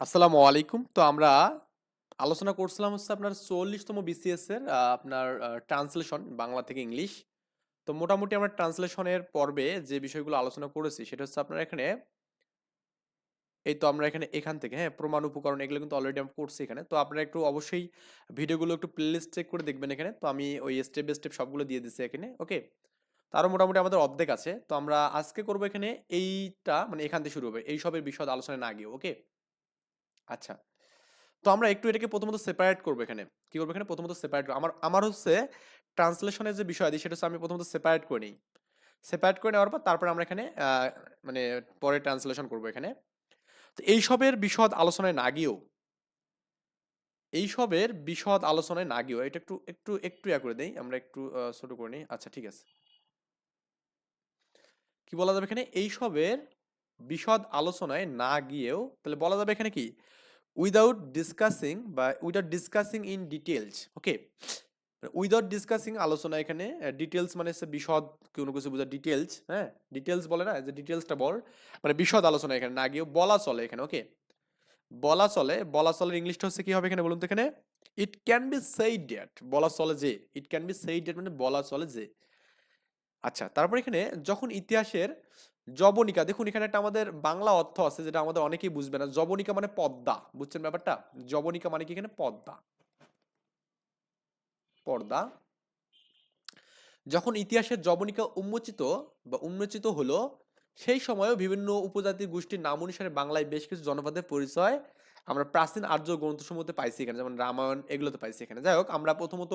আসসালামু আলাইকুম। তো আমরা আলোচনা করছিলাম হচ্ছে আপনার ৪০তম বিসিএস এর আপনার ট্রান্সলেশন বাংলা থেকে ইংলিশ। তো মোটামুটি আমরা ট্রান্সলেশনের পর্বে যে বিষয়গুলো আলোচনা করেছি সেটা হচ্ছে আপনার এখানে এই তো আমরা এখান থেকে হ্যাঁ, প্রমাণ উপকরণ এগুলো কিন্তু অলরেডি আমরা করছি এখানে। তো আপনারা একটু অবশ্যই ভিডিওগুলো একটু প্লেলিস্ট চেক করে দেখবেন এখানে। তো আমি ওই স্টেপ বাই স্টেপ সবগুলো দিয়ে দিচ্ছি এখানে। ওকে? তো আরো মোটামুটি আমাদের অর্ধেক আছে। তো আমরা আজকে করব এখানে এইটা মানে এখান থেকে শুরু হবে। এইসবের বিশদ আলোচনায় না গিয়ে। ওকে? আচ্ছা। তো আমরা একটু এটাকে প্রথমত সেপারেট করবো এখানে। কি করবো এখানে? প্রথমত সেপারেট আমার আমার হচ্ছে ট্রান্সলেশনের যে বিষয়াদি সেটা হচ্ছে আমি প্রথমত সেপারেট করে নিই। সেপারেট করে নেওয়ার পর তারপরে আমরা এখানে মানে পরে ট্রান্সলেশন করবো এখানে। তো এইসবের বিশদ আলোচনায় না গিয়েও এইসবের বিশদ আলোচনায় না গিয়েও এটা একটু একটু একটু ইয়া করে দেই। আমরা একটু ছোট করে নিই। আচ্ছা ঠিক আছে। কি বলা যাবে এখানে? এইসবের বিশদ আলোচনায় না গিয়েও তাহলে বলা যাবে এখানে কি? উইদাউট ডিসকাসিং বা without discussing in details. Okay? Without discussing আলোচনা এখানে ডিটেলস মানে হচ্ছে বিশদ কোনো কিছু বোঝা ডিটেলস হ্যাঁ ডিটেলস বলে না যে ডিটেলসটা বল মানে বিশদ আলোচনা এখানে না গিয়েও বলা চলে এখানে ওকে বলা চলের ইংলিশটা হচ্ছে কি হবে এখানে বলুন তো এখানে it can be said that বলা চলে যে it can be said that মানে বলা চলে যে আচ্ছা তারপর এখানে যখন ইতিহাসের জবনিকা দেখুন এখানে একটা আমাদের বাংলা অর্থ আছে যেটা আমাদের অনেকেই বুঝবে না জবনিকা মানে পদ্মা বুঝছেন ব্যাপারটা জবনিকা মানে কি এখানে পদ্মা পর্দা যখন ইতিহাসের জবনিকা উন্মোচিত হলো সেই সময়ও বিভিন্ন উপজাতি গোষ্ঠীর নাম অনুসারে বাংলায় বেশ কিছু জনপদের পরিচয় আমরা প্রাচীন আর্য গ্রন্থসমূহতে পাইছি এখানে যেমন রামায়ণ এগুলোতে পাইছি এখানে যাই হোক আমরা প্রথমত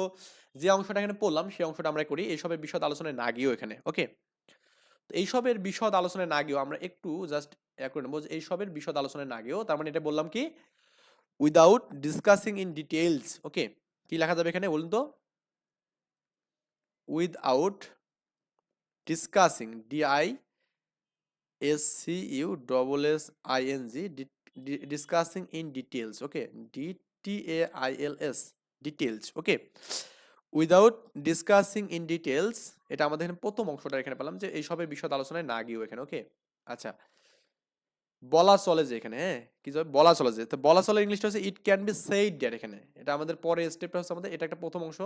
যে অংশটা এখানে পড়লাম সেই অংশটা আমরা করি এইসবের বিশদ আলোচনায় না গিয়েও এখানে ওকে তো এইসবের বিশদ আলোচনায় না গিয়েও আমরা একটু জাস্ট করে নেবো যে এইসবের বিশদ আলোচনায় না গিয়েও তার মানে এটা বললাম কি উইদাউট ডিসকাসিং ইন ডিটেইলস ওকে কি লেখা যাবে এখানে বলুন তো without discussing discussing in details okay details details okay without discussing in details এটা আমাদের এখানে প্রথম অংশটা এখানে পেলাম যে এই সবের বিশদ আলোচনায় না গিয়েও এখানে ওকে আচ্ছা বলা চলে যে এখানে হ্যাঁ কি যাবে বলা চলে যে তো বলা চলে ইংলিশটা হচ্ছে it can be said that এখানে এটা আমাদের পরে স্টেপটা হচ্ছে আমাদের এটা একটা প্রথম অংশ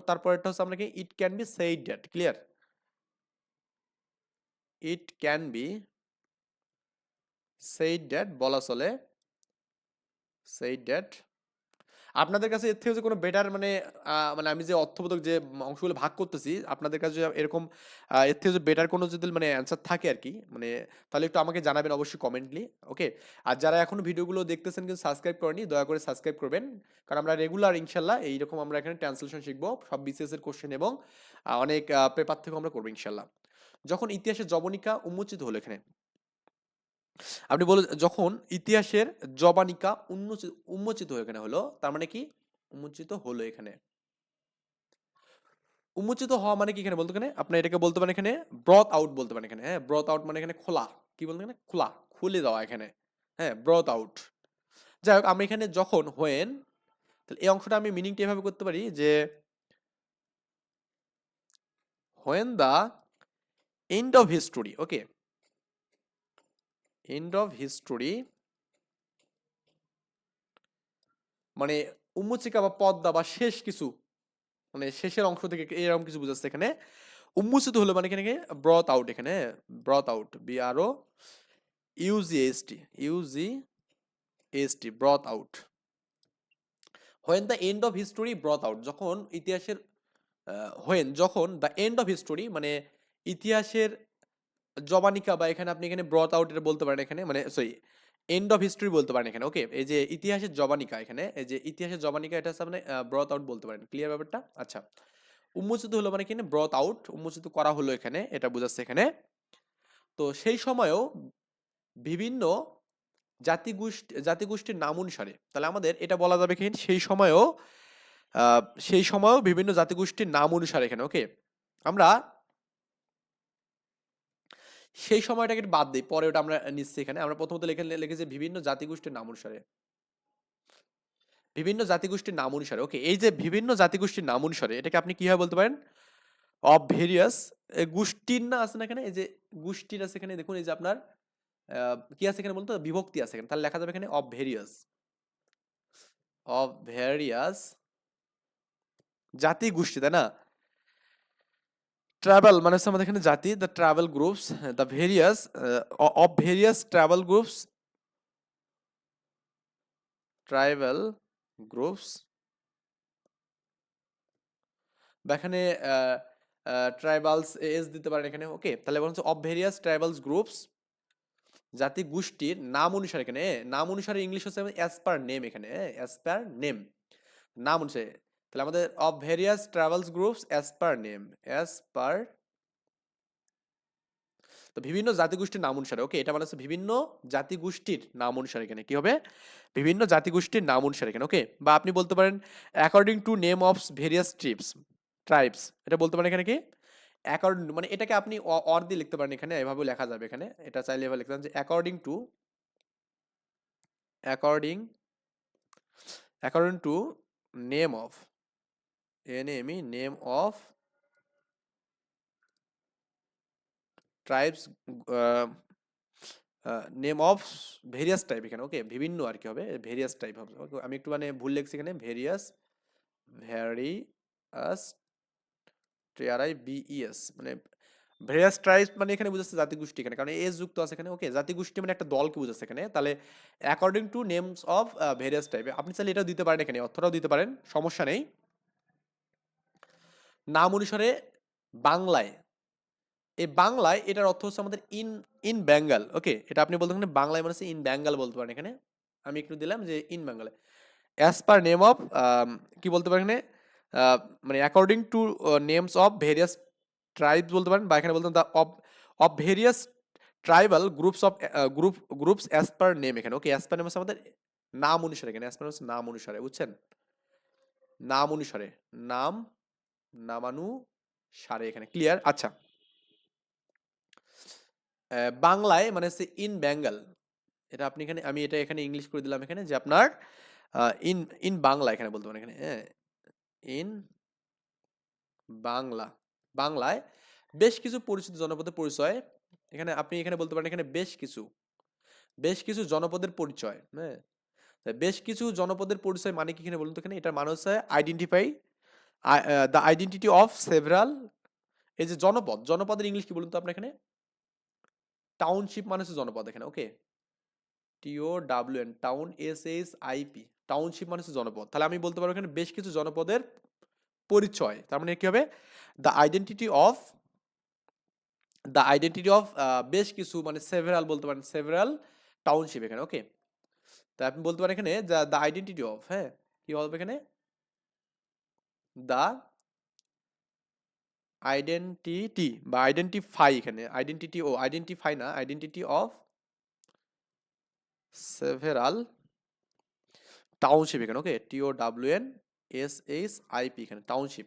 তারপরেরটা হচ্ছে আমরা কি it can be said that clear it can be said that বলা চলে সেইড দ্যাট আপনাদের কাছে এর থেকে যে কোনো বেটার মানে মানে আমি যে অর্থবোধক যে অংশগুলো ভাগ করতেছি আপনাদের কাছে এরকম এর থেকে যে বেটার কোনো যদি মানে অ্যান্সার থাকে আর কি মানে তাহলে একটু আমাকে জানাবেন অবশ্যই কমেন্টলি ওকে আর যারা এখনো ভিডিওগুলো দেখতেছেন কিন্তু সাবস্ক্রাইব করেনি দয়া করে সাবস্ক্রাইব করবেন কারণ আমরা রেগুলার ইনশাল্লাহ এইরকম আমরা এখানে ট্রান্সলেশন শিখবো সব বিসিএস এর কোশ্চেন এবং অনেক পেপার থেকেও আমরা করবো ইনশাল্লাহ যখন ইতিহাসের জবনিকা উন্মোচিত হলো এখানে আপনি বলে যখন ইতিহাসের জবানিকা উন্মোচিত হয়ে এখানে হলো তার মানে কি উন্মোচিত হলো এখানে উন্মোচিত হওয়া মানে কি এখানে বলতে এখানে আপনি এটাকে বলতে পারেন এখানে ব্রথ আউট বলতে পারেন এখানে হ্যাঁ ব্রথ আউট মানে এখানে খোলা কি বলতে এখানে খোলা খুলে দেওয়া এখানে হ্যাঁ ব্রথ আউট যাই হোক আমি এখানে যখন হোয়েন তাহলে এই অংশটা আমি মিনিংটা এভাবে করতে পারি যে when the end of history okay end of history মানে উন্মোচিকা বা পদ্মা বা শেষ কিছু মানে শেষের অংশ থেকে এরকম কিছু বুঝাচ্ছে এখানে উন্মোচিত হলো মানে এখানে ব্রথ আউট এখানে broth out BRO UGST broth out when the end of history broth out যখন ইতিহাসের যখন দ্য এন্ড অফ হিস্টোরি মানে ইতিহাসের জবানিকা বা এখানে আপনি এখানে ব্রথ আউট এটা বলতে পারেন এখানে মানে সরি এন্ড অফ হিস্ট্রি বলতে পারেন এখানে ওকে এই যে ইতিহাসের জবানিকা এখানে এই যে ইতিহাসের জবানিকা এটা হচ্ছে মানে ব্রথ আউট বলতে পারেন ক্লিয়ার ব্যাপারটা আচ্ছা উন্মোচিত হলো মানে এখানে ব্রথ আউট উন্মোচিত করা হলো এখানে এটা বোঝাচ্ছে এখানে তো সেই সময়েও বিভিন্ন জাতিগোষ্ঠীর নাম অনুসারে তাহলে আমাদের এটা বলা যাবে কি সেই সময়েও বিভিন্ন জাতিগোষ্ঠীর নাম অনুসারে এখানে ওকে আমরা সেই সময়টাকে বাদ দিই পরে ওটা আমরা নিচ্ছি এখানে আমরা প্রথমত লিখেছি বিভিন্ন জাতিগোষ্ঠীর নাম অনুসারে বিভিন্ন জাতিগোষ্ঠীর নাম অনুসারে ওকে এই যে বিভিন্ন জাতিগোষ্ঠীর নাম অনুসারে এটাকে আপনি কিভাবে বলতে পারেন অফ ভেরিয়াস গোষ্ঠীর না আছে না এখানে এই যে গোষ্ঠীর আছে এখানে দেখুন এই যে আপনার কি আছে এখানে বলতো, বিভক্তি আছে এখানে, তাহলে লেখা যাবে এখানে অফ ভেরিয়াস জাতি গোষ্ঠী, তাই না? ট্রাভেল মানে হচ্ছে আমাদের এখানে জাতি, the travel groups, the various of various tribal groups, বা এখানে ট্রাইবালস এস দিতে পারেন এখানে, ওকে। তাহলে বলছে অফ ভেরিয়াস ট্রাইবালস গ্রুপস, জাতি গোষ্ঠীর নাম অনুসারে, এখানে নাম অনুসারে ইংলিশ হচ্ছে অ্যাজ পার নেম, এখানে অ্যাজ পার নেম, নাম অনুসারে। তাহলে আমাদের of various travels groups as per name, as per, তো বিভিন্ন জাতিগোষ্ঠীর নাম অনুসারে, ওকে। এটা মানে হচ্ছে বিভিন্ন জাতিগোষ্ঠীর নাম অনুসারে, এখানে কি হবে, বিভিন্ন জাতিগোষ্ঠীর নাম অনুসারে এখানে, ওকে। বা আপনি বলতে পারেন according to name of various tribes, এটা বলতে পারেন এখানে কি অ্যাকর্ডিং, মানে এটাকে আপনি অর দিয়ে লিখতে পারেন এখানে, এভাবে লেখা যাবে এখানে, এটা চাইলে এভাবে লিখতে পারেন যে according to name of, name of tribes, name of various type এখানে, ওকে। বিভিন্ন আর কি হবে, ভেরিয়াস টাইপ হবে, okay, আমি একটু মানে ভুল লিখছি এখানে, ভেরিয়াস TRIBES, মানে ভেরিয়াস ট্রাইবস মানে এখানে বুঝাচ্ছে জাতিগোষ্ঠী এখানে, কারণ এস যুক্ত আছে এখানে, ওকে। জাতিগোষ্ঠী মানে একটা দলকে বুঝাচ্ছে এখানে, তাহলে according to names of various type, আপনি চাইলে এটাও দিতে পারেন এখানে, অর্থটাও দিতে পারেন, সমস্যা নেই। নাম অনুসারে বাংলায়, এই বাংলায় এটার অর্থ হচ্ছে আমাদের ইন ইন বেঙ্গল, ওকে। এটা আপনি বলতে পারেন বাংলায় মানে হচ্ছে ইন বেঙ্গল বলতে পারেন এখানে, আমি একটু দিলাম যে ইন বেঙ্গলে, অ্যাজ পার নেম অফ, কি বলতে পারেন এখানে, মানে according to names of various tribes বলতে পারেন, বা এখানে বলতে the of various tribal groups as per name এখানে, ওকে। অ্যাজ পার নেম হচ্ছে আমাদের নাম অনুসারে এখানে, অ্যাজ পার হচ্ছে নাম অনুসারে, বুঝছেন, নাম অনুসারে, নাম নামানুসারে এখানে, ক্লিয়ার? আচ্ছা, বাংলায় মানে হচ্ছে ইন বেঙ্গল, এটা আপনি এখানে, আমি এটা এখানে ইংলিশ করে দিলাম এখানে, যে আপনার ইন ইন বাংলা এখানে বলতে পারেন এখানে, হ্যাঁ, ইন বাংলা, বাংলায় বেশ কিছু পরিচিত জনপদের পরিচয়, এখানে আপনি এখানে বলতে পারেন এখানে বেশ কিছু জনপদের পরিচয়, হ্যাঁ। তা বেশ কিছু জনপদের পরিচয় মানে কি এখানে বলুন তো, এখানে এটার মানে হচ্ছে identify the identity of several, এই যে জনপদের ইংলিশ কি বলুন তো আপনার এখানে, টাউনশিপ মানে হচ্ছে জনপদ এখানে, ওকে। TOWN, SHIP, টাউনশিপ মানে হচ্ছে জনপদ। তাহলে আমি বলতে পারবো এখানে বেশ কিছু জনপদের পরিচয়, তার মানে কি হবে, দ্য আইডেন্টিটি অফ বেশ কিছু, মানে সেভারাল বলতে পারেন, সেভারাল টাউনশিপ এখানে, ওকে। তা আপনি বলতে পারেন এখানে দ্য আইডেন্টিটি অফ, হ্যাঁ, কি হবে এখানে, দ্য আইডেন্টিটি বা আইডেন্টিফাই, এখানে আইডেন্টিফাই না, আইডেন্টিটি অফ সেভারাল টাউনশিপ এখানে, ওকে। TOWNSHIP এখানে টাউনশিপ।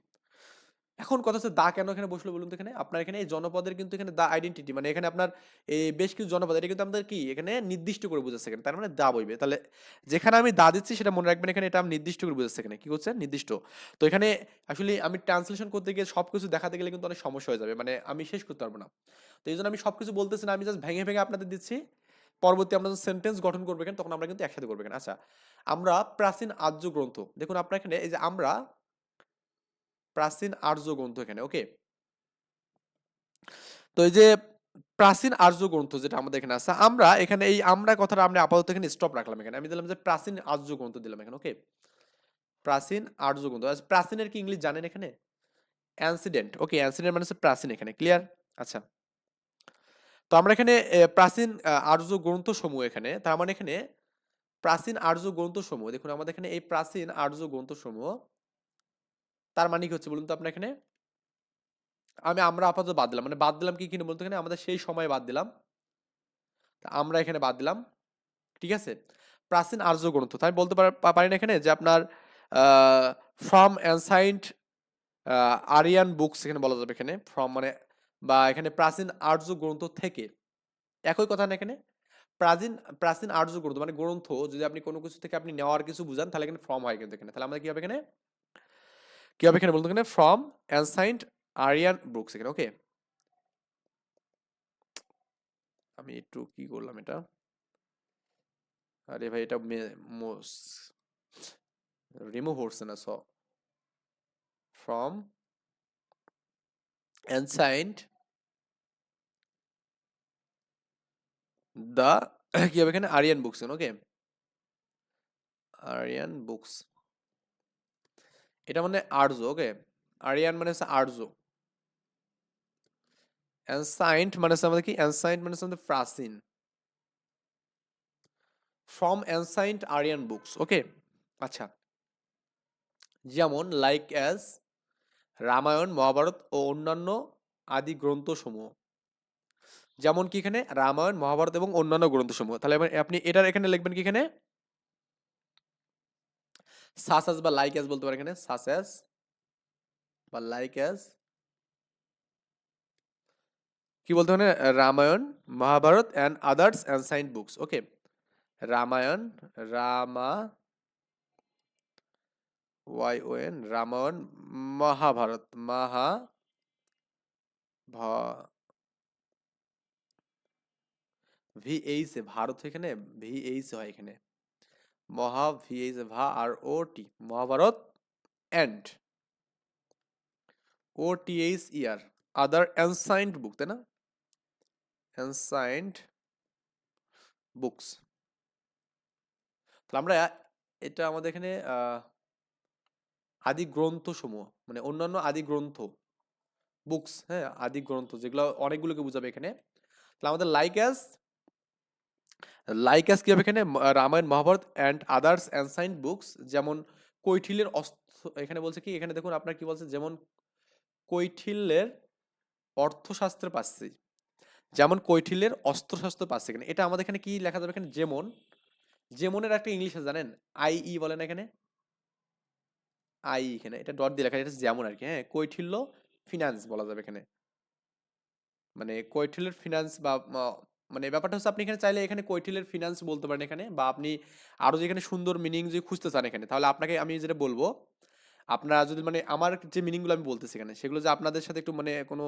এখন কথা হচ্ছে দা কেন এখানে বসলো বলুন তো, এখানে আপনার এখানে এই জনপদের কিন্তু এখানে দা আইডেন্টিটি, মানে এখানে আপনার এই বেশ কিছু জনপদ, এটা কিন্তু আমাদের কি এখানে নির্দিষ্ট করে বুঝাচ্ছে এখানে, তার মানে দা বইবে, তাহলে যেখানে আমি দা দিচ্ছি সেটা মনে রাখবেন এখানে, এটা আমি নির্দিষ্ট করে বুঝাচ্ছে এখানে, কি করছে, নির্দিষ্ট। তো এখানে আসলে আমি ট্রান্সলেশন করতে গিয়ে সবকিছু দেখাতে গেলে কিন্তু অনেক সমস্যা হয়ে যাবে, মানে আমি শেষ করতে পারবো না। তো এই জন্য আমি সবকিছু বলতেছি না, আমি জাস্ট ভেঙে ভেঙে আপনাদের দিচ্ছি, পরবর্তী আমরা সেন্টেন্স গঠন করবো এখানে, তখন আমরা কিন্তু একসাথে করবো এখানে। আচ্ছা, আমরা প্রাচীন আর্য গ্রন্থ, দেখুন আপনার এখানে এই যে আমরা প্রাচীন আর্য গ্রন্থ এখানে, ওকে। তো এই যে প্রাচীন আর্য গ্রন্থ যেটা আমাদের এখানে আছে, আমরা এখানে এই আমরা কথাটা আমরা আপাতত এখানে স্টপ রাখলাম এখানে, আমি দিলাম যে প্রাচীন আর্য গ্রন্থ দিলাম এখানে, ওকে। প্রাচীন আর্য গ্রন্থ, আচ্ছা, প্রাচীনের কি ইংলিশ জানেন এখানে, অ্যানসিডেন্ট, ওকে। অ্যানসিডেন্ট মানে হচ্ছে প্রাচীন এখানে, ক্লিয়ার? আচ্ছা, তো আমরা এখানে প্রাচীন আর্য গ্রন্থ সমূহ এখানে, তার মানে এখানে প্রাচীন আর্য গ্রন্থ সমূহ, দেখুন আমাদের এখানে এই প্রাচীন আর্য গ্রন্থ সমূহ, তার মানে কি হচ্ছে বলুন তো আপনার এখানে, আমরা আপাতত বাদ দিলাম, মানে বাদ দিলাম কি কিনা বলতে, এখানে আমাদের সেই সময় বাদ দিলাম, তা আমরা এখানে বাদ দিলাম, ঠিক আছে। প্রাচীন আর্য গ্রন্থ, তাই বলতে পারি না এখানে যে আপনার ফ্রম অ্যানসাইন্ট আরিয়ান বুকস এখানে বলা যাবে এখানে, ফ্রম মানে, বা এখানে প্রাচীন আর্য গ্রন্থ থেকে, একই কথা না এখানে, প্রাচীন প্রাচীন আর্য গ্রন্থ মানে গ্রন্থ, যদি আপনি কোনো কিছু থেকে আপনি নেওয়ার কিছু বুঝান তাহলে এখানে ফ্রম হয় কিন্তু এখানে, তাহলে আমাদের কি হবে এখানে বলতে এখানে ফ্রম অ্যানসাইন্ট আরিয়ান বুকস এখানে, ওকে। আমি একটু কি করলাম এটা, আরে ভাই এটা রিমুভ হচ্ছে না, সো ফ্রম অ্যানসাইন্ট দ্য কি হবে এখানে, আরিয়ান বুকস, ওকে, আরিয়ান বুকস, এটা মানে আর্য, ওকে, আরিয়ান মানে হচ্ছে আর্য, অ্যানসাইন্ট মানে হচ্ছে আমাদের কি, অ্যানসাইন্ট মানে হচ্ছে আমাদের প্রাচীন, ফ্রম অ্যানসাইন্ট আরিয়ান বুকস, ওকে। আচ্ছা, যেমন লাইক অ্যাজ রামায়ণ, মহাভারত ও অন্যান্য আদি গ্রন্থসমূহ, যেমন কি এখানে রামায়ণ, মহাভারত এবং অন্যান্য গ্রন্থসমূহ, তাহলে আপনি এটার এখানে লিখবেন কি এখানে সাস অ্যাজ বা লাইক অ্যাজ বলতে পারেন, এখানে সাস অ্যাজ বা লাইক অ্যাজ কি বলতে পারেন, Ramayan, Mahabharata and others ancient books, okay, Ramayan, Rama Y O N, Ramayan, Mahabharat, V H A Bharat, এখানে ভিএইচ হয় এখানে, মহা ভিএইচ ভা R O T, Mahabharat, and O T H E R other ancient book, তাই না, অ্যানসাইন্ট বুকস, তাহলে আমরা এটা আমাদের এখানে আদি গ্রন্থ সমূহ মানে অন্যান্য আদি গ্রন্থ, বুকস, হ্যাঁ, আদি গ্রন্থ যেগুলো অনেকগুলোকে বুঝাবে এখানে, তাহলে আমাদের লাইক অ্যাজ কি হবে এখানে, Ramayana, Mahabharata and others ancient books, যেমন কৈঠিলের এখানে বলছে কি, এখানে দেখুন আপনার কি বলছে, যেমন কৈঠিল্যের অর্থশাস্ত্রে পাচ্ছি, যেমন কৈঠিল্যের অস্ত্রশাস্ত্র পাচ্ছি, এখানে এটা আমাদের এখানে কি লেখা যাবে এখানে, যেমন, যেমনের একটা ইংলিশ আছে জানেন, আই বলেন এখানে, এখানে এটা ডট দিয়ে লেখা, এটা যেমন আর কি, হ্যাঁ, কৈঠিল্য ফিনান্স বলা যাবে এখানে, মানে কৈঠিল্যের ফিনান্স বা মানে ব্যাপারটা হচ্ছে আপনি এখানে চাইলে এখানে কৈঠিল্যের ফিনান্স বলতে পারেন এখানে, বা আপনি আরো যেখানে সুন্দর মিনিং যদি খুঁজতে চান এখানে, তাহলে আপনাকে আমি যেটা বলবো, আপনারা যদি মানে আমার যে মিনিংগুলো আমি বলতেছি এখানে, সেগুলো যে আপনাদের সাথে একটু মানে কোনো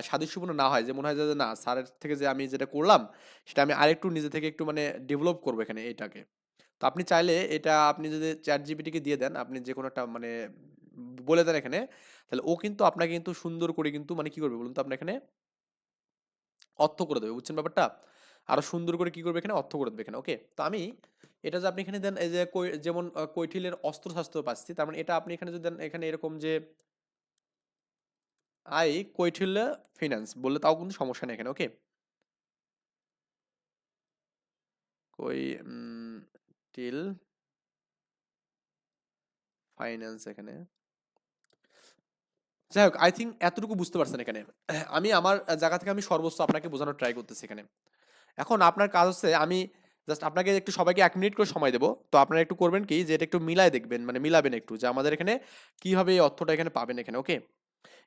সাদৃশ্যপূর্ণ না হয়, যে মনে হয় যে না স্যারের থেকে যে আমি যেটা করলাম সেটা আমি আরেকটু নিজে থেকে একটু মানে ডেভেলপ করবো এখানে এটাকে, তো আপনি চাইলে এটা আপনি যদি চ্যাট জিপিটিকে দিয়ে দেন, আপনি যে কোনো একটা মানে বলে দেন এখানে, তাহলে ও কিন্তু আপনাকে কিন্তু সুন্দর করে কিন্তু মানে কি করবে বলুন তো, আপনার এখানে অর্থ করে দেবে, বুঝছেন ব্যাপারটা, আরো সুন্দর করে কি করবে এখানে, অর্থ করে দেবে এখানে, ওকে। তো আমি এটা যে আপনি এখানে দেন, এই যে যেমন কৈঠিলের অস্ত্রশাস্ত্র পাচ্ছি, তার মানে এটা আপনি এখানে যদি দেন এখানে এরকম যে কৈঠিল্য ফিনান্স বললে তাও কিন্তু সমস্যা নেই এখানে, ওকে, কই টিল ফাইন্যান্স এখানে, যাই হোক, আই থিঙ্ক এতটুকু বুঝতে পারছেন এখানে, আমি আমার জায়গা থেকে আমি সর্বোচ্চ আপনাকে বোঝানোর ট্রাই করতেছি এখানে। এখন আপনার কাজ হচ্ছে, আমি জাস্ট আপনাকে একটু সবাইকে 1 মিনিট করে সময় দেবো, তো আপনারা একটু করবেন কি, যে এটা একটু মিলায় দেখবেন, মানে মিলাবেন একটু, যে আমাদের এখানে কিভাবে এই অর্থটা এখানে পাবেন এখানে, ওকে,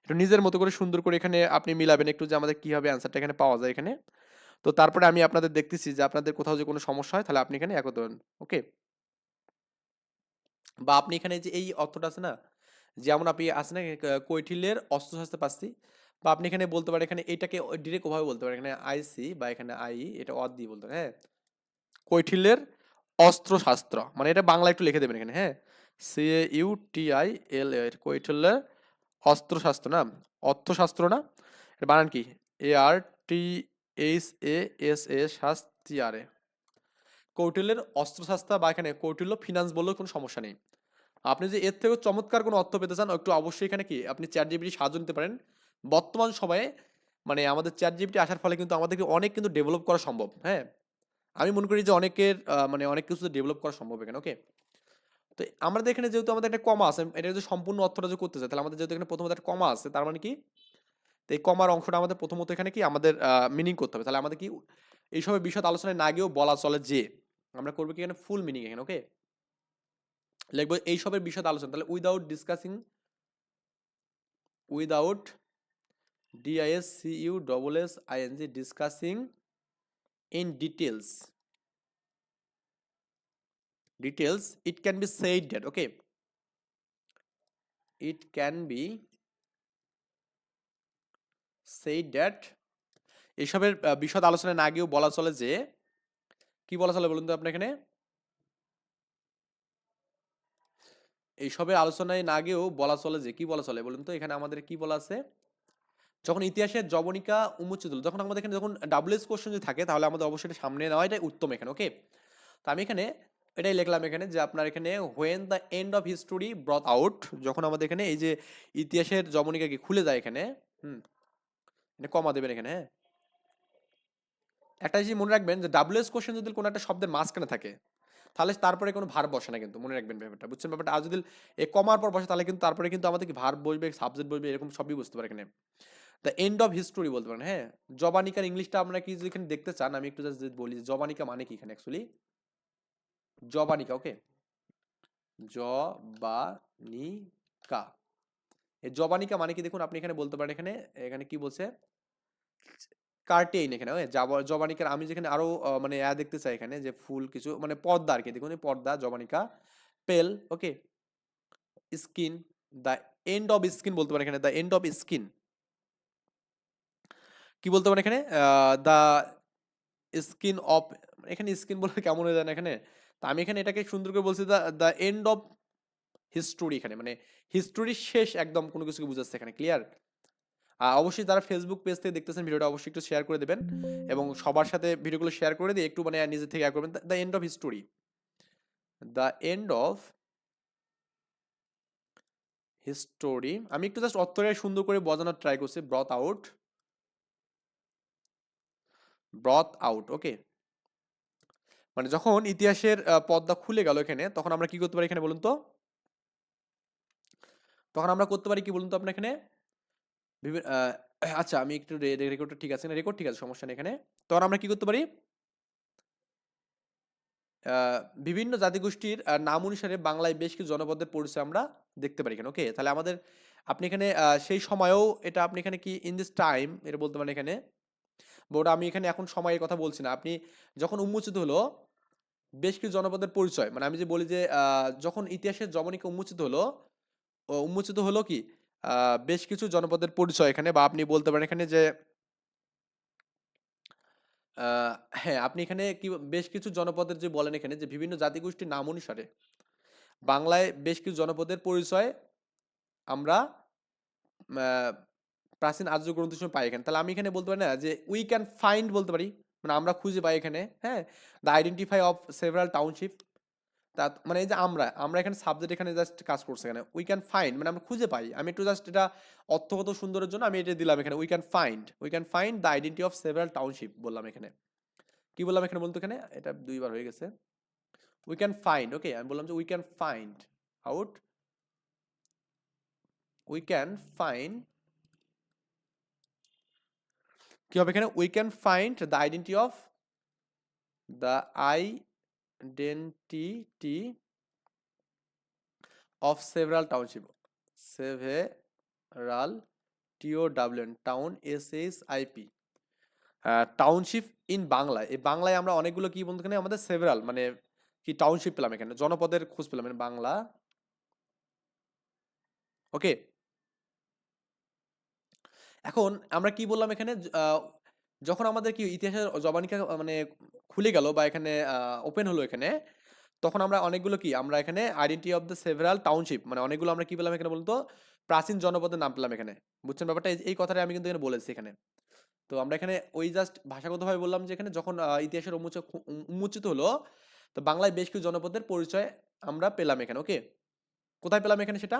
একটু নিজের মতো করে সুন্দর করে এখানে আপনি মিলাবেন একটু, যে আমাদের কিভাবে অ্যান্সারটা এখানে পাওয়া যায় এখানে, তো তারপরে আমি আপনাদের দেখতেছি যে আপনাদের কোথাও যে কোনো সমস্যা হয়, তাহলে আপনি এখানে একত্র দেবেন, ওকে, বা আপনি এখানে যে এই অর্থটা আছে না, যেমন আপনি আছে না কৈঠিল্যের অস্ত্রশস্ত্র পাচ্ছি, বা আপনি এখানে বলতে পারেন এখানে এটাকে ডিরেক্ট ওভাবে বলতে পারেন, এখানে আইসি বা এখানে এটা অদ দিয়ে বলতে পারেন, হ্যাঁ, কৈঠিল্যের অস্ত্রশাস্ত্র, মানে এটা বাংলা একটু লিখে দেবেন এখানে, হ্যাঁ, CAUTIL, কৈঠিল্যের অস্ত্রশাস্ত্র না, অর্থশাস্ত্র না, এটা বানান কি, ARTHASA শাস্ত্রিয়ারে, কৌটিল্যের অস্ত্রশাস্ত্র বা এখানে কৌটিল্য ফিনান্স বললেও কোনো সমস্যা নেই। আপনি যে এর থেকেও চমৎকার কোনো অর্থ পেতে চান, একটু অবশ্যই এখানে কি আপনি চ্যাট জিপিটি সাহায্য নিতে পারেন। বর্তমান সময়ে মানে আমাদের চ্যাট জিপিটি আসার ফলে কিন্তু আমাদেরকে অনেক কিন্তু ডেভেলপ করা সম্ভব, হ্যাঁ, আমি মনে করি যে অনেকের মানে অনেক কিছু ডেভেলপ করা সম্ভব এখানে, ওকে। তো আমাদের এখানে যেহেতু আমাদের একটা কমা আছে, এটা যদি সম্পূর্ণ অর্থটা যদি করতে চাই, তাহলে আমাদের যেহেতু এখানে প্রথমত একটা কমা আছে, তার মানে কি, তো এই কমার অংশটা আমাদের প্রথমত এখানে কি আমাদের মিনিং করতে হবে, তাহলে আমাদের কি এইসবের বিষয় আলোচনায় না গিয়েও বলা চলে যে আমরা করবো কি এখানে ফুল মিনিং এখানে, ওকে, লিখবো এইসবের বিষয়ে আলোচনা, তাহলে without DISCUSSING discussing in details it can be said that, okay, it can be said that এইসবের বিশদ আলোচনায় না গিয়েও বলা চলে যে কি বলা চলে বলুন তো আপনি এখানে, এইসবের আলোচনায় না গিয়েও বলা চলে যে কি বলা চলে বলুন তো এখানে আমাদের কি বলা আছে, যখন ইতিহাসের জবনিকা উন্মোচিত হলো, যখন আমাদের এখানে যখন ডাব্লিউএস কোশ্চেন যদি থাকে তাহলে আমাদের অবশ্যই এটা সামনে নেওয়া এটাই উত্তম এখানে। ওকে, তো আমি এখানে এটাই লিখলাম এখানে যে আপনার এখানে when the end of history ব্রট out, যখন আমাদের এখানে এই যে ইতিহাসের জবনিকা কি খুলে যায় এখানে, হুম, এটা কমা দেবেন এখানে, হ্যাঁ। একটা জিনিস মনে রাখবেন যে ডাব্লিউএস কোশ্চেন যদি কোনো একটা শব্দের মাঝখানে থাকে তাহলে তারপরে কোনো ভার্ব বসে না, কিন্তু মনে রাখবেন ব্যাপারটা, বুঝছেন ব্যাপারটা। আর যদি এ কমার পর বসে তাহলে কিন্তু তারপরে কিন্তু আমাদের কি ভার্ব বসবে, সাবজেক্ট বসবে, এরকম সবই বুঝতে পারে এখানে। দ্য এন্ড অফ হিস্টোরি বলতে পারেন, হ্যাঁ। জবানিকার ইংলিশটা আপনারা কি যদি এখানে দেখতে চান আমি একটু জাস্ট বলি জবানিকা মানে কি এখানে অ্যাকচুয়ালি, জবানিকা, ওকে, জবানিকা, এই জবানিকা মানে কি দেখুন আপনি এখানে বলতে পারেন এখানে, এখানে কি বলছে কার্টেইন এখানে, ওকে, জবানিকার আমি যেখানে আরো মানে দেখতে চাই এখানে যে ফুল কিছু মানে পর্দা আর কি, দেখুন এই পর্দা জবানিকা, pale, okay, screen, the end of screen বলতে পারেন এখানে, দ্য এন্ড অফ স্কিন কি বলতে পারেন এখানে, দ্য স্কিন অফ, এখানে স্কিন বলে কেমন হয়ে যায় না এখানে, তো আমি এখানে এটাকে সুন্দর করে বলছি the the end of history, এখানে মানে হিস্টোরির শেষ একদম কোনো কিছুকে বুঝাচ্ছে এখানে, ক্লিয়ার। অবশ্যই যারা ফেসবুক পেজ থেকে দেখতেছেন ভিডিওটা অবশ্যই একটু শেয়ার করে দেবেন এবং সবার সাথে ভিডিওগুলো শেয়ার করে দিয়ে একটু মানে নিজে থেকে করবেন, the end of history, the end of history, আমি একটু জাস্ট অর্থটা সুন্দর করে বোঝানোর ট্রাই করছি, ব্রথ আউট, ব্রথ আউট, ওকে, মানে যখন ইতিহাসের পর্দা খুলে গেল এখানে তখন আমরা কি করতে পারি এখানে বলুন তো, তখন আমরা করতে পারি কি বলুন তো আপনার এখানে আচ্ছা আমি একটু রেকর্ডটা ঠিক আছে না, রেকর্ড ঠিক আছে সমস্যা নেই এখানে, তখন আমরা কি করতে পারি বিভিন্ন জাতিগোষ্ঠীর নাম অনুসারে বাংলায় বেশ কিছু জনপদের পরিচয় আমরা দেখতে পারি এখানে, ওকে, তাহলে আমাদের আপনি এখানে সেই সময়েও এটা আপনি এখানে কি ইন দিস টাইম এটা বলতে পারেন এখানে, ওটা আমি এখানে এখন সময়ের কথা বলছি না, আপনি যখন উন্মোচিত হলো বেশ কিছু জনপদের পরিচয়, মানে আমি যে বলি যে যখন ইতিহাসের জবনিকা উন্মোচিত হলো, উন্মোচিত হলো কি বেশ কিছু জনপদের পরিচয় এখানে, বা আপনি বলতে পারেন এখানে যে আহ, হ্যাঁ আপনি এখানে কি বেশ কিছু জনপদের যে বলেন এখানে যে বিভিন্ন জাতিগোষ্ঠীর নাম অনুসারে বাংলায় বেশ কিছু জনপদের পরিচয় আমরা আহ, প্রাচীন আর্য গ্রন্থের সময় পাই এখানে, তাহলে আমি এখানে বলতে পারি না যে উই ক্যান ফাইন্ড বলতে পারি, মানে আমরা খুঁজে পাই এখানে, হ্যাঁ, the identify of several township, তা মানে এই যে আমরা এখানে সাবজেক্ট এখানে জাস্ট কাজ করছে এখানে, উই ক্যান ফাইন্ড মানে আমরা খুঁজে পাই, আমি একটু জাস্ট এটা অর্থগত সুন্দরের জন্য আমি এটা দিলাম এখানে, we can find the identity of several township বললাম এখানে, কি বললাম এখানে বলতো এখানে, এটা দুইবার হয়ে গেছে, উই ক্যান ফাইন্ড, ওকে, আমি বললাম যে we can find out, we can find কি হবে এখানে, we can find the identity of the identity of several township, several TOWN town SHIP township in বাংলায়, এই বাংলায় আমরা অনেকগুলো কি বলতে এখানে আমাদের সেভারাল মানে কি টাউনশিপ পেলাম এখানে, জনপদের খোঁজ পেলাম মানে বাংলা, ওকে। এখন আমরা কি বললাম এখানে যখন আমাদের কি ইতিহাসের জবানিকা মানে খুলে গেল বা এখানে ওপেন হলো এখানে, তখন আমরা অনেকগুলো কি আমরা এখানে identity of the several township মানে অনেকগুলো আমরা কি পেলাম এখানে বলতো প্রাচীন জনপদের নাম পেলাম এখানে, বুঝছেন ব্যাপারটা, এই কথাটা আমি কিন্তু এখানে বলেছি এখানে। তো আমরা এখানে ওই জাস্ট ভাষাগতভাবে বললাম যে এখানে যখন ইতিহাসের উন্মোচিত হলো তো বাংলায় বেশ কিছু জনপদের পরিচয় আমরা পেলাম এখানে, ওকে, কোথায় পেলাম এখানে সেটা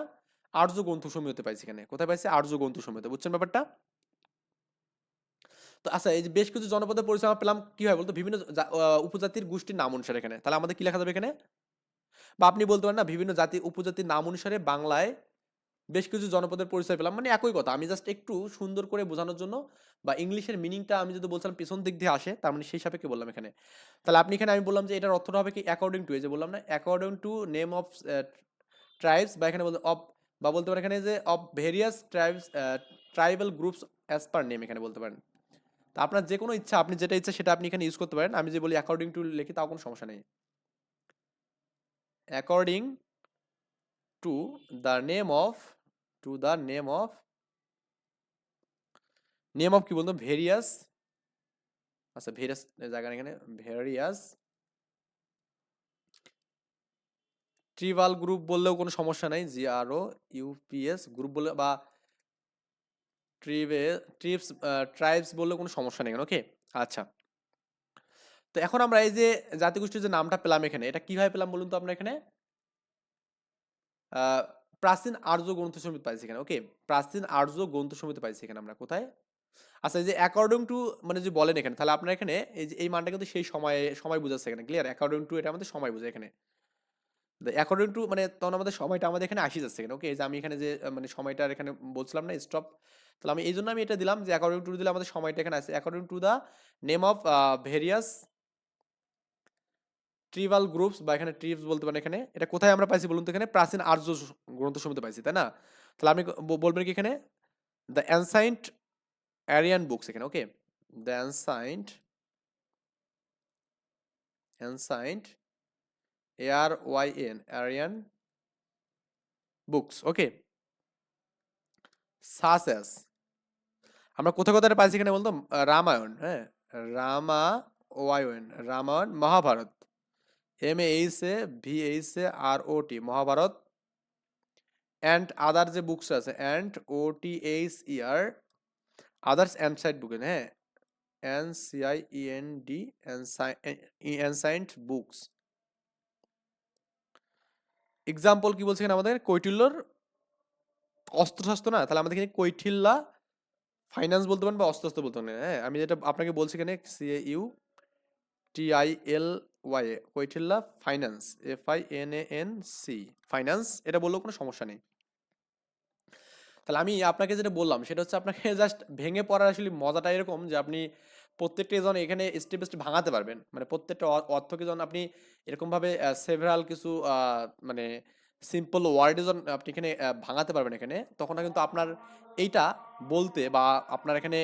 আর্য গ্রন্থ সমূহতে পাইছি এখানে, কোথায় পাইছি আর্য গ্রন্থ সমূহতে, বুঝছেন ব্যাপারটা। তো আচ্ছা এই যে বেশ কিছু জনপদের পরিচয় আমরা পেলাম কি হয় বলতো বিভিন্ন উপজাতির গোষ্ঠীর নাম অনুসারে এখানে, তাহলে আমাদের কি লেখা যাবে এখানে, বা আপনি বলতে পারেন না বিভিন্ন জাতি উপজাতির নাম অনুসারে বাংলায় বেশ কিছু জনপদের পরিচয় পেলাম, মানে একই কথা, আমি জাস্ট একটু সুন্দর করে বোঝানোর জন্য বা ইংলিশের মিনিংটা আমি যদি বলছিলাম পিছন দিক দিয়ে আসে তার মানে সেই সাপেক্ষে বললাম এখানে, তাহলে আপনি এখানে আমি বললাম যে এটার অর্থটা হবে কি অ্যাকর্ডিং টু, এই যে বললাম না according to name of tribes, বা এখানে বলতে অফ, বা বলতে পারেন এখানে যে of various tribes tribal groups as per name এখানে বলতে পারেন, তা আপনার যে কোনো ইচ্ছা আপনি যেটা ইচ্ছা সেটা আপনি এখানে ইউজ করতে পারেন, আমি যে বলি অ্যাকর্ডিং টু লিখি তাও কোনো সমস্যা নেই, according to the name of, to the name of কি বলতো ভেরিয়াস আচ্ছা ভেরিয়াস জায়গা এখানে ভেরিয়াস ট্রিবাল গ্রুপ বললেও কোনো সমস্যা নাই, জিআরও ইউপিএস গ্রুপ বলে বা ট্রিপস ট্রাইবস বললেও কোনো সমস্যা নেই, ওকে। আচ্ছা, তো এখন আমরা এই যে জাতিগোষ্ঠীর যে নামটা পেলাম এখানে, এটা কিভাবে পেলাম বলুন তো আমরা এখানে? আহ, প্রাচীন আর্য গ্রন্থ সমিতি পাইছি এখানে, ওকে। প্রাচীন আর্য গ্রন্থ সমিতি পাইছি এখানে আমরা কোথায়? আচ্ছা, এই যে অ্যাকর্ডিং টু মানে যে বলেন এখানে, তাহলে আপনার এখানে এই যে এই মানটা কিন্তু সেই সময়ে সময় বোঝাচ্ছে এখানে, ক্লিয়ার? অ্যাকর্ডিং টু এটা আমাদের সময় বোঝায় এখানে। অ্যাকর্ডিং টু মানে তখন আমাদের সময়টা আমাদের এখানে আসি যাচ্ছে এখানে, ওকে। এই যে আমি এখানে যে মানে সময়টা এখানে বলছিলাম না স্টপ, তাহলে আমি এই জন্য আমি এটা দিলাম যে অ্যাকর্ডিং টু দিলে আমাদের সময়টা এখানে আছে। According to the name of various tribal groups বা এখানে ট্রিবস বলতে পারেন এখানে, এটা কোথায় আমরা পাইছি বলুন তো? এখানে প্রাচীন আর্য গ্রন্থ সমিতি পাইছি, তাই না? তাহলে আপনি বলবেন কি এখানে দ্য অ্যানসাইন্ট অ্যারিয়ান বুকস এখানে, okay. The ancient ARYN Aryan books, okay. Such as আমরা কোথায় কোথায় পাইছি এখানে বলতো? রামায়ণ, হ্যাঁ, Ramayan, Mahabharat, MAHAVHAROT Mahabharat, and other যে বুকস আছে and OTHER others ancient book, হ্যাঁ, NCIEND অ্যানসাইন্ট বুকস। এক্সাম্পল কি বলছে এখানে আমাদের? কৈটিল্যর অস্ত্রশস্ত্র, না? তাহলে আমাদের এখানে কৈটিল্যা ফাইন্যান্স বলতে পারেন বা অস্ত্রশস্ত্র বলতে পারেন, হ্যাঁ। আমি যেটা আপনাকে বলছি এখানে CAUTILY কৈটিল্যা ফাইন্যান্স, FINANC ফাইন্যান্স, এটা বললেও কোনো সমস্যা নেই। তাহলে আমি আপনাকে যেটা বললাম সেটা হচ্ছে আপনাকে জাস্ট ভেঙে পড়ার আসলে মজাটা এরকম যে আপনি প্রত্যেকটা যখন এখানে স্টেপ স্টেপ ভাঙাতে পারবেন, মানে প্রত্যেকটা অর্থকে যখন আপনি এরকমভাবে সেভারাল কিছু মানে সিম্পল ওয়ার্ডে যখন আপনি এখানে ভাঙাতে পারবেন এখানে, তখন না কিন্তু আপনার এইটা বলতে বা আপনার এখানে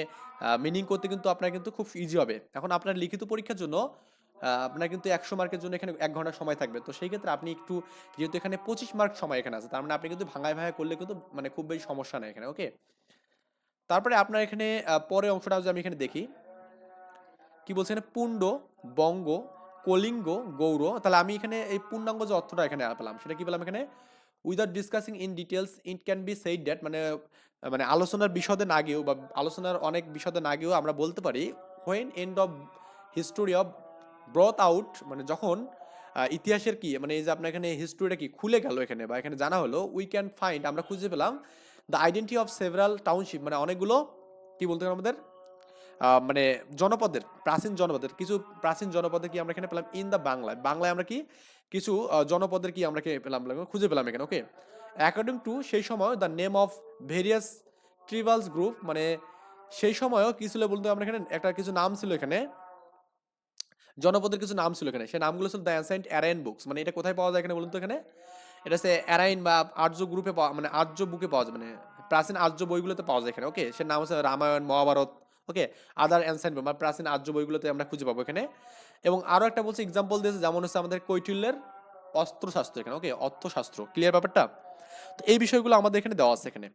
মিনিং করতে কিন্তু আপনার কিন্তু খুব ইজি হবে। এখন আপনার লিখিত পরীক্ষার জন্য আপনার কিন্তু 100 মার্কের জন্য এখানে 1 ঘন্টা সময় থাকবে, তো সেই ক্ষেত্রে আপনি একটু, যেহেতু এখানে 25 মার্ক সময় এখানে আছে, তার মানে আপনি কিন্তু ভাঙায় ভাঙায় করলে কিন্তু মানে খুব বেশি সমস্যা নেই এখানে, ওকে। তারপরে আপনার এখানে পরের অংশটা যদি আমি এখানে দেখি, কি বলছে এখানে? পুণ্ড, বঙ্গ, কলিঙ্গ, গৌর। তাহলে আমি এখানে এই পূর্ণাঙ্গ যে অর্থটা এখানে পেলাম সেটা কি পেলাম এখানে? Without discussing in details it can be said that, মানে মানে আলোচনার বিশদে না গিয়েও বা আলোচনার অনেক বিশদে না গিয়েও আমরা বলতে পারি when and of history of broth out, মানে যখন ইতিহাসের কি মানে এই যে আপনার এখানে হিস্টোরিটা কি খুলে গেল এখানে বা এখানে জানা হলো, উই ক্যান ফাইন্ড আমরা খুঁজে পেলাম the identity of several township, মানে অনেকগুলো কি বলতে পারি আমাদের মানে জনপদের, প্রাচীন জনপদের কিছু প্রাচীন জনপদের কি আমরা এখানে পেলাম ইন দা বাংলায়, বাংলায় আমরা কি কিছু জনপদের কি আমরা পেলাম, খুঁজে পেলাম এখানে, ওকে। অ্যাকর্ডিং টু সেই সময় the name of various tribals group, মানে সেই সময়ও কি ছিল বলতে আমরা এখানে একটা কিছু নাম ছিল এখানে, জনপদের কিছু নাম ছিল এখানে, সেই নামগুলো ছিল দ্য অ্যানসাইন্ট অ্যারাইন বুকস। মানে এটা কোথায় পাওয়া যায় এখানে বলুন তো? এখানে এটা হচ্ছে অ্যারাইন বা আর্য গ্রুপে পাওয়া, মানে আর্য বুকে পাওয়া যায়, মানে প্রাচীন আর্য বইগুলোতে পাওয়া যায় এখানে, ওকে। সে নাম হচ্ছে রামায়ণ, মহাভারত, ওকে। আদার অ্যানসাইন্ট মানে প্রাচীন আর্য বইগুলোতে আমরা খুঁজে পাবো এখানে। এবং আরো একটা বলছে এক্সাম্পল দিয়েছে, যেমন হচ্ছে আমাদের কৈটিল্যের অস্ত্রশাস্ত্র এখানে, ওকে, অর্থশাস্ত্র, ক্লিয়ার ব্যাপারটা? তো এই বিষয়গুলো আমাদের এখানে দেওয়া আছে এখানে।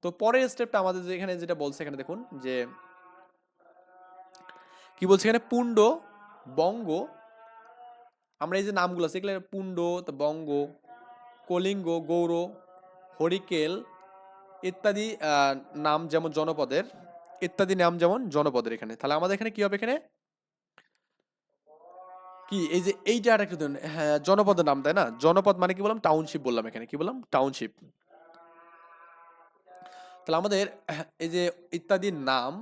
তো পরের স্টেপটা আমাদের যে এখানে যেটা বলছে এখানে দেখুন যে কি বলছে এখানে? পুণ্ড, বঙ্গ, আমরা এই যে নামগুলো আছে এগুলো পুণ্ড, বঙ্গ, কলিঙ্গ, গৌড়, হরিকেল ইত্যাদি নাম যেমন জনপদের, ইত্যাদি নাম যেমন জনপদের এখানে। তাহলে আমাদের এখানে কি হবে এখানে? কি এই যে এইটা আর একটু দেখুন, হ্যাঁ, জনপদের নাম, তাই না? জনপদ মানে কি বললাম? টাউনশিপ বললাম এখানে, কি বললাম? টাউনশিপ। তাহলে আমাদের এই যে ইত্যাদির নাম,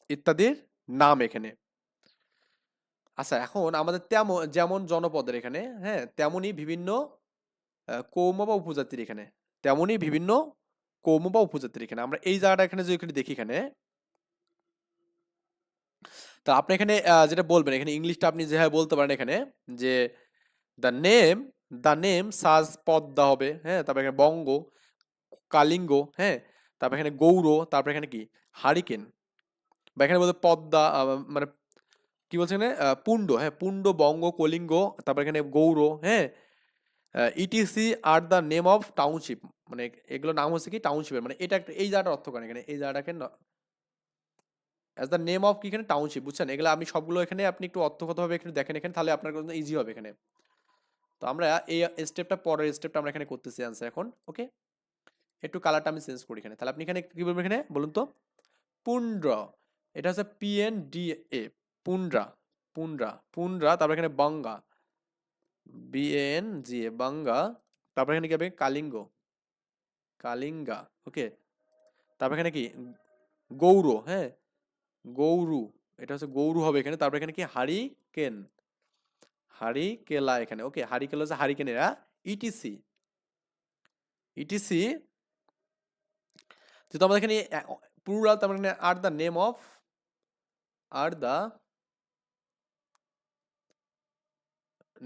ইত্যাদির নাম এখানে। আচ্ছা, এখন আমাদের তেমন যেমন জনপদের এখানে, হ্যাঁ, তেমনি বিভিন্ন কৌম বা উপজাতির এখানে, তেমনি বিভিন্ন কৌম বা উপজাতির এখানে আমরা এই জায়গাটা এখানে যে এখানে দেখি এখানে, তো আপনি এখানে যেটা বলবেন এখানে ইংলিশটা আপনি যেভাবে বলতে পারেন এখানে যে দ্য নেম, সাজ পদ্মা হবে, হ্যাঁ। তারপর এখানে বঙ্গ, কালিঙ্গ, হ্যাঁ। তারপর এখানে গৌড়, তারপর এখানে কি হারিকেন, বা এখানে বলতে পদ্মা মানে কি বলছে এখানে? পুণ্ড, হ্যাঁ, পুণ্ড, বঙ্গ, কলিঙ্গ, তারপর এখানে গৌড়, হ্যাঁ, etc are the name of township, মানে এগুলো নাম হচ্ছে কি টাউনশিপের, মানে এটা একটা এই জায়গাটার অর্থ করে এখানে এই জায়গাটাকে অ্যাজ দ্য নেম অফ কি এখানে টাউনশিপ, বুঝছেন? এগুলো আমি সবগুলো এখানে আপনি একটু অর্থগতভাবে এখানে দেখেন এখানে, তাহলে আপনার জন্য ইজি হবে এখানে। তো আমরা এই স্টেপটা, পরের স্টেপটা আমরা এখানে করতেছি আনসার এখন, ওকে? একটু কালারটা আমি চেঞ্জ করি এখানে, তাহলে আপনি এখানে কি বলবেন এখানে বলুন তো? পুন্ড্র, এটা হচ্ছে PNDA, পুন্ড্রা, পুন্ড্রা, পুন্ড্রা, তারপর এখানে বাঙ্গা, BANGA, বাঙ্গা, তারপর এখানে কি হবে? কালিঙ্গ, কালিঙ্গা, ওকে? তারপর এখানে কি? গৌর, হ্যাঁ, গৌরু, এটা হচ্ছে গৌরু হবে এখানে। তারপর এখানে কি? হারিকেন, হারিকেলা এখানে, ওকে? হারিকেলা হচ্ছে হারিকেনেরা, ইটিসি, ইটিসি, যেহেতু আমাদের এখানে প্লুরাল, তার মানে are the name of, are the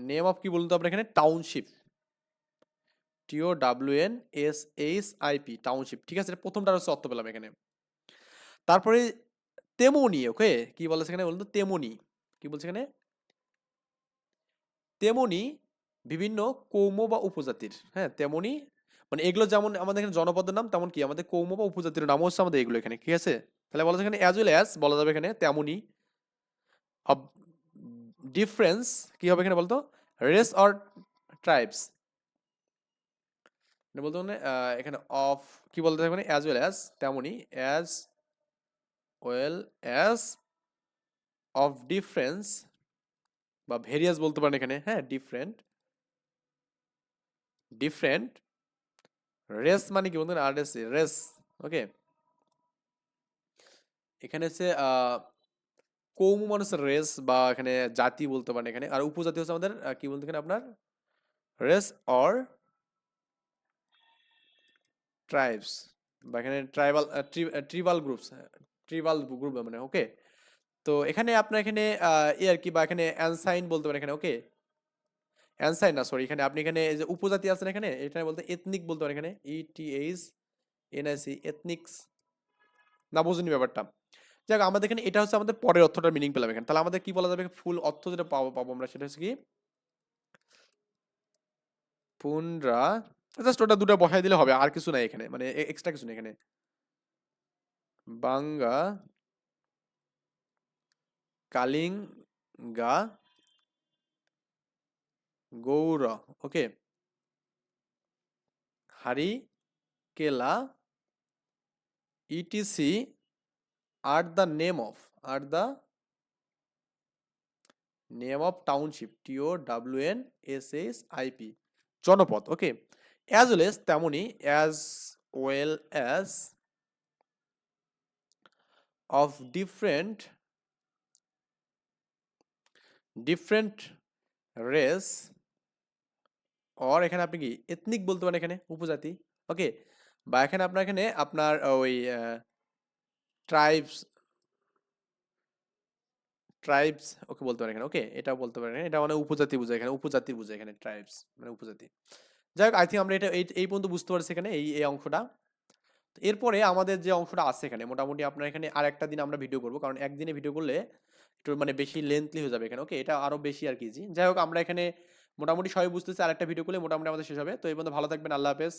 name of কি বলুন তো আপনার এখানে? টাউনশিপ, TOWNSHIP, টাউনশিপ, ঠিক আছে? এটা প্রথমটার হচ্ছে অর্থ পেলাম এখানে। তারপরে তেমনি, ওকে? কি বলেছে এখানে বলুন তো? তেমনি, কি বলছে এখানে? তেমনি বিভিন্ন কৌম বা উপজাতির, হ্যাঁ, তেমনি মানে এগুলো যেমন আমাদের এখানে জনপদের নাম, তেমন কি আমাদের কৌম বা উপজাতির নামও হচ্ছে আমাদের এগুলো এখানে, ঠিক আছে? তাহলে বলা যায় এখানে অ্যাজ ওয়েল অ্যাজ, বলা যাবে এখানে তেমনি অফ ডিফারেন্স, কি হবে এখানে বলতো? রেস অর ট্রাইবস, বলতে মানে এখানে অফ কি বলতে হবে অ্যাজ ওয়েল অ্যাজ, তেমনি as well as of difference বা ভেরিয়াস বলতে পারেন এখানে, হ্যাঁ, ডিফারেন্ট, ডিফারেন্ট রেস মানে কি বলতে? আর এস, রেস, ওকে? এখানে হচ্ছে কৌম মানুষের রেস বা এখানে জাতি বলতে পারেন এখানে, আর উপজাতি হচ্ছে আমাদের কি বলতে এখানে আপনার? রেস অর ট্রাইবস, বা এখানে ট্রাইবাল, ট্রিবাল গ্রুপস, ট্রিবাল গ্রুপ মানে, ওকে? তো এখানে আপনার এখানে ই আর কি, বা এখানে অ্যানসাইন বলতে পারেন এখানে, ওকে? অ্যানসাইন না, সরি, এখানে আপনি এখানে এই যে উপজাতি আছেন এখানে, এটা বলতে এথনিক বলতে পারেন এখানে, ETHNIC, এথনিক্স, না বুঝুনি ব্যাপারটা। যাক, আমাদের এখানে এটা হচ্ছে আমাদের পরের অর্থটার মিনিং পেলাম এখানে। তাহলে আমাদের কি বলা যাবে ফুল অর্থ যেটা পাবো পাবো আমরা, সেটা হচ্ছে কি? পুনরা, জাস্ট ওটা দুটো বসাই দিলে হবে, আর কিছু নাই এখানে, মানে এক্সট্রা কিছু নেই এখানে। বাঙ্গা, কালিঙ্গা, গৌর, ওকে? হারি কেলা, etc, are the name of, are the name of township, TOWNSHIP, জনপদ, ওকে? অ্যাজ ওয়েল এস, তেমনি as well as of different, different race, or এখানে আপনি কি এথনিক বলতে পারেন এখানে, উপজাতি, ওকে? বা এখানে আপনার এখানে আপনার ওই ট্রাইবস, ট্রাইবস, ওকে বলতে পারেন এখানে, ওকে? এটাও বলতে পারেন, এটা মানে উপজাতি বোঝায় এখানে, উপজাতি বোঝায় এখানে, ট্রাইবস মানে উপজাতি। যাই হোক, আই থিঙ্ক আমরা এটা এই পর্যন্ত বুঝতে পারছি এখানে, এই অংশটা। তো এরপরে আমাদের যে অংশটা আছে এখানে, মোটামুটি আপনার এখানে আর একটা দিন আমরা ভিডিও করবো, কারণ একদিনে ভিডিও করলে একটু মানে বেশি লেন্থলি হয়ে যাবে এখানে, ওকে? এটা আরো বেশি আর কি ইজি। যাই হোক, আমরা এখানে মোটামুটি সবাই বুঝতেছি, আর একটা ভিডিও করলে মোটামুটি আমাদের শেষ হবে। তো এই পর্যন্ত ভালো থাকবেন, আল্লাহ হাফেজ।